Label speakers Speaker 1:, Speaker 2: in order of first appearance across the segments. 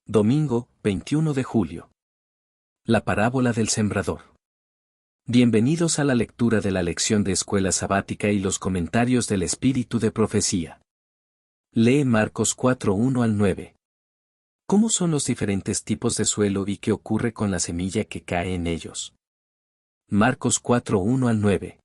Speaker 1: Domingo, 21 de julio. La parábola del sembrador. Bienvenidos a la lectura de la lección de escuela sabática y los comentarios del Espíritu de Profecía. Lee Marcos 4, 1 al 9. ¿Cómo son los diferentes tipos de suelo y qué ocurre con la semilla que cae en ellos? Marcos 4, 1 al 9.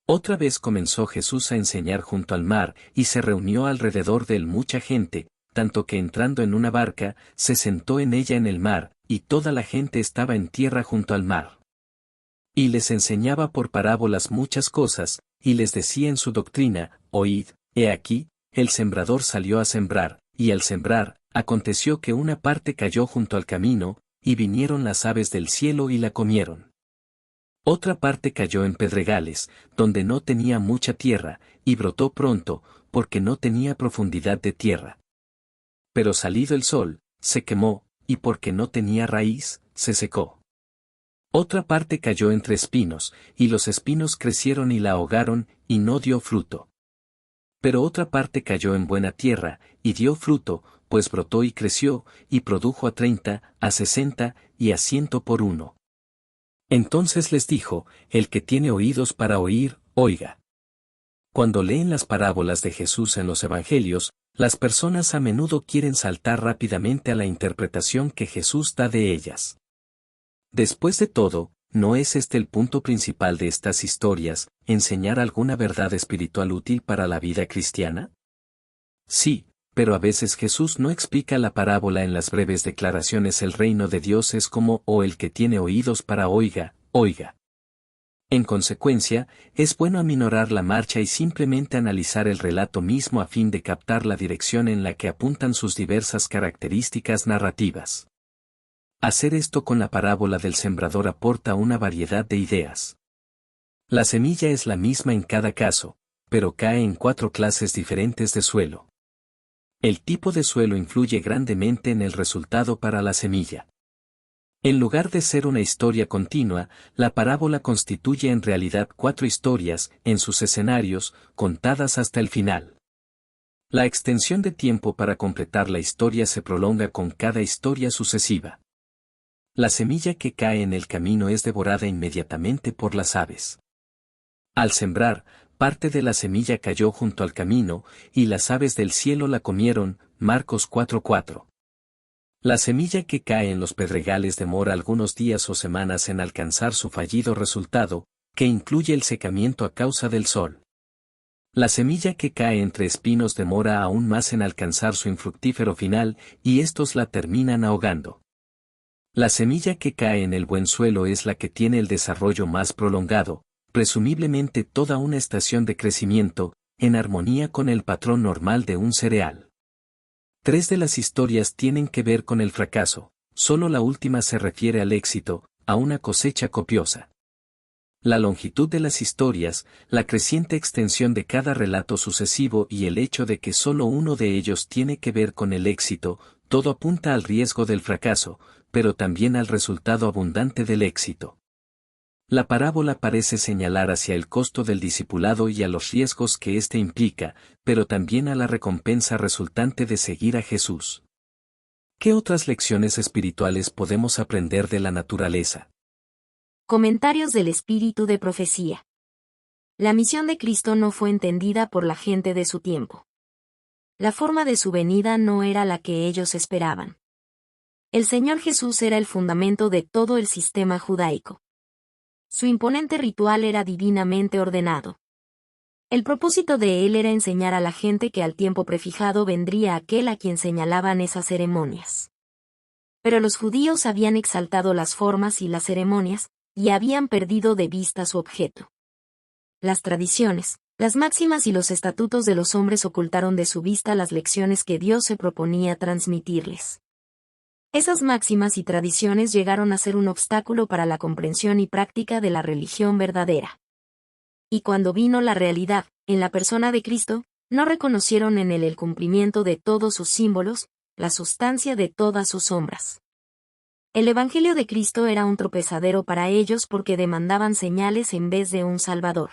Speaker 1: Otra vez comenzó Jesús a enseñar junto al mar, y se reunió alrededor de él mucha gente, tanto que entrando en una barca, se sentó en ella en el mar, y toda la gente estaba en tierra junto al mar. Y les enseñaba por parábolas muchas cosas, y les decía en su doctrina: Oíd, he aquí, el sembrador salió a sembrar, y al sembrar, aconteció que una parte cayó junto al camino, y vinieron las aves del cielo y la comieron. Otra parte cayó en pedregales, donde no tenía mucha tierra, y brotó pronto, porque no tenía profundidad de tierra. Pero salido el sol, se quemó, y porque no tenía raíz, se secó. Otra parte cayó entre espinos, y los espinos crecieron y la ahogaron, y no dio fruto. Pero otra parte cayó en buena tierra, y dio fruto, pues brotó y creció, y produjo a 30, a 60, y a 100 por uno. Entonces les dijo: el que tiene oídos para oír, oiga. Cuando leen las parábolas de Jesús en los Evangelios, las personas a menudo quieren saltar rápidamente a la interpretación que Jesús da de ellas. Después de todo, ¿no es este el punto principal de estas historias, enseñar alguna verdad espiritual útil para la vida cristiana? Sí, pero a veces Jesús no explica la parábola en las breves declaraciones: el reino de Dios es como, o el que tiene oídos para oiga, oiga. En consecuencia, es bueno aminorar la marcha y simplemente analizar el relato mismo a fin de captar la dirección en la que apuntan sus diversas características narrativas. Hacer esto con la parábola del sembrador aporta una variedad de ideas. La semilla es la misma en cada caso, pero cae en 4 clases diferentes de suelo. El tipo de suelo influye grandemente en el resultado para la semilla. En lugar de ser una historia continua, la parábola constituye en realidad 4 historias, en sus escenarios, contadas hasta el final. La extensión de tiempo para completar la historia se prolonga con cada historia sucesiva. La semilla que cae en el camino es devorada inmediatamente por las aves. Al sembrar, parte de la semilla cayó junto al camino, y las aves del cielo la comieron. Marcos 4:4. La semilla que cae en los pedregales demora algunos días o semanas en alcanzar su fallido resultado, que incluye el secamiento a causa del sol. La semilla que cae entre espinos demora aún más en alcanzar su infructífero final, y estos la terminan ahogando. La semilla que cae en el buen suelo es la que tiene el desarrollo más prolongado, presumiblemente toda una estación de crecimiento, en armonía con el patrón normal de un cereal. 3 de las historias tienen que ver con el fracaso, solo la última se refiere al éxito, a una cosecha copiosa. La longitud de las historias, la creciente extensión de cada relato sucesivo y el hecho de que solo uno de ellos tiene que ver con el éxito, todo apunta al riesgo del fracaso, pero también al resultado abundante del éxito. La parábola parece señalar hacia el costo del discipulado y a los riesgos que éste implica, pero también a la recompensa resultante de seguir a Jesús. ¿Qué otras lecciones espirituales podemos aprender de la naturaleza?
Speaker 2: Comentarios del Espíritu de Profecía. La misión de Cristo no fue entendida por la gente de su tiempo. La forma de su venida no era la que ellos esperaban. El Señor Jesús era el fundamento de todo el sistema judaico. Su imponente ritual era divinamente ordenado. El propósito de él era enseñar a la gente que al tiempo prefijado vendría aquel a quien señalaban esas ceremonias. Pero los judíos habían exaltado las formas y las ceremonias, y habían perdido de vista su objeto. Las tradiciones, las máximas y los estatutos de los hombres ocultaron de su vista las lecciones que Dios se proponía transmitirles. Esas máximas y tradiciones llegaron a ser un obstáculo para la comprensión y práctica de la religión verdadera. Y cuando vino la realidad, en la persona de Cristo, no reconocieron en él el cumplimiento de todos sus símbolos, la sustancia de todas sus sombras. El Evangelio de Cristo era un tropezadero para ellos porque demandaban señales en vez de un Salvador.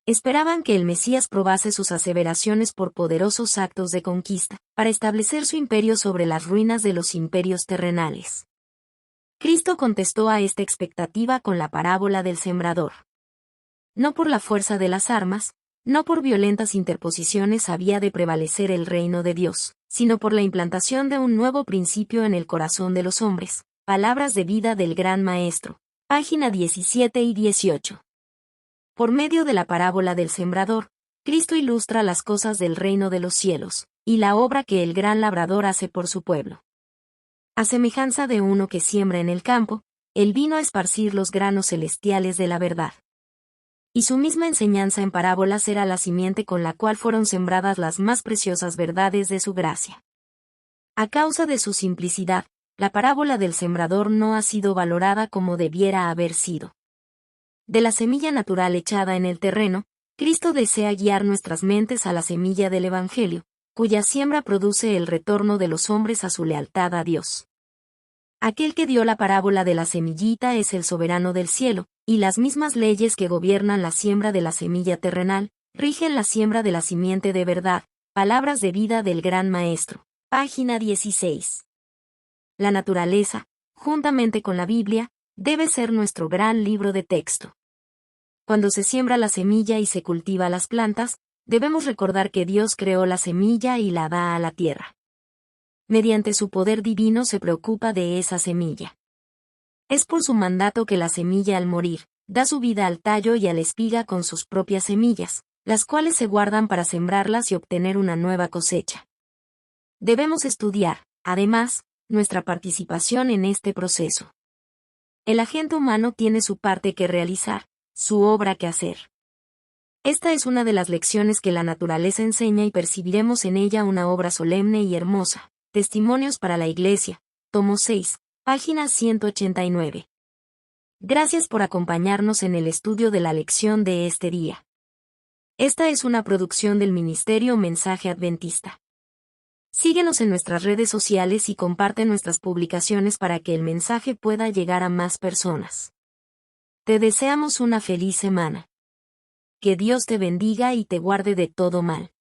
Speaker 2: Esperaban que el Mesías probase sus aseveraciones por poderosos actos de conquista, para establecer su imperio sobre las ruinas de los imperios terrenales. Cristo contestó a esta expectativa con la parábola del sembrador. No por la fuerza de las armas, no por violentas interposiciones había de prevalecer el reino de Dios, sino por la implantación de un nuevo principio en el corazón de los hombres. Palabras de vida del Gran Maestro. Página 17 y 18. Por medio de la parábola del sembrador, Cristo ilustra las cosas del reino de los cielos, y la obra que el gran labrador hace por su pueblo. A semejanza de uno que siembra en el campo, él vino a esparcir los granos celestiales de la verdad. Y su misma enseñanza en parábolas era la simiente con la cual fueron sembradas las más preciosas verdades de su gracia. A causa de su simplicidad, la parábola del sembrador no ha sido valorada como debiera haber sido. De la semilla natural echada en el terreno, Cristo desea guiar nuestras mentes a la semilla del Evangelio, cuya siembra produce el retorno de los hombres a su lealtad a Dios. Aquel que dio la parábola de la semillita es el soberano del cielo, y las mismas leyes que gobiernan la siembra de la semilla terrenal, rigen la siembra de la simiente de verdad. Palabras de vida del Gran Maestro. Página 16. La naturaleza, juntamente con la Biblia, debe ser nuestro gran libro de texto. Cuando se siembra la semilla y se cultiva las plantas, debemos recordar que Dios creó la semilla y la da a la tierra. Mediante su poder divino se preocupa de esa semilla. Es por su mandato que la semilla al morir, da su vida al tallo y a la espiga con sus propias semillas, las cuales se guardan para sembrarlas y obtener una nueva cosecha. Debemos estudiar, además, nuestra participación en este proceso. El agente humano tiene su parte que realizar, su obra que hacer. Esta es una de las lecciones que la naturaleza enseña y percibiremos en ella una obra solemne y hermosa. Testimonios para la Iglesia, tomo 6, página 189. Gracias por acompañarnos en el estudio de la lección de este día. Esta es una producción del Ministerio Mensaje Adventista. Síguenos en nuestras redes sociales y comparte nuestras publicaciones para que el mensaje pueda llegar a más personas. Te deseamos una feliz semana. Que Dios te bendiga y te guarde de todo mal.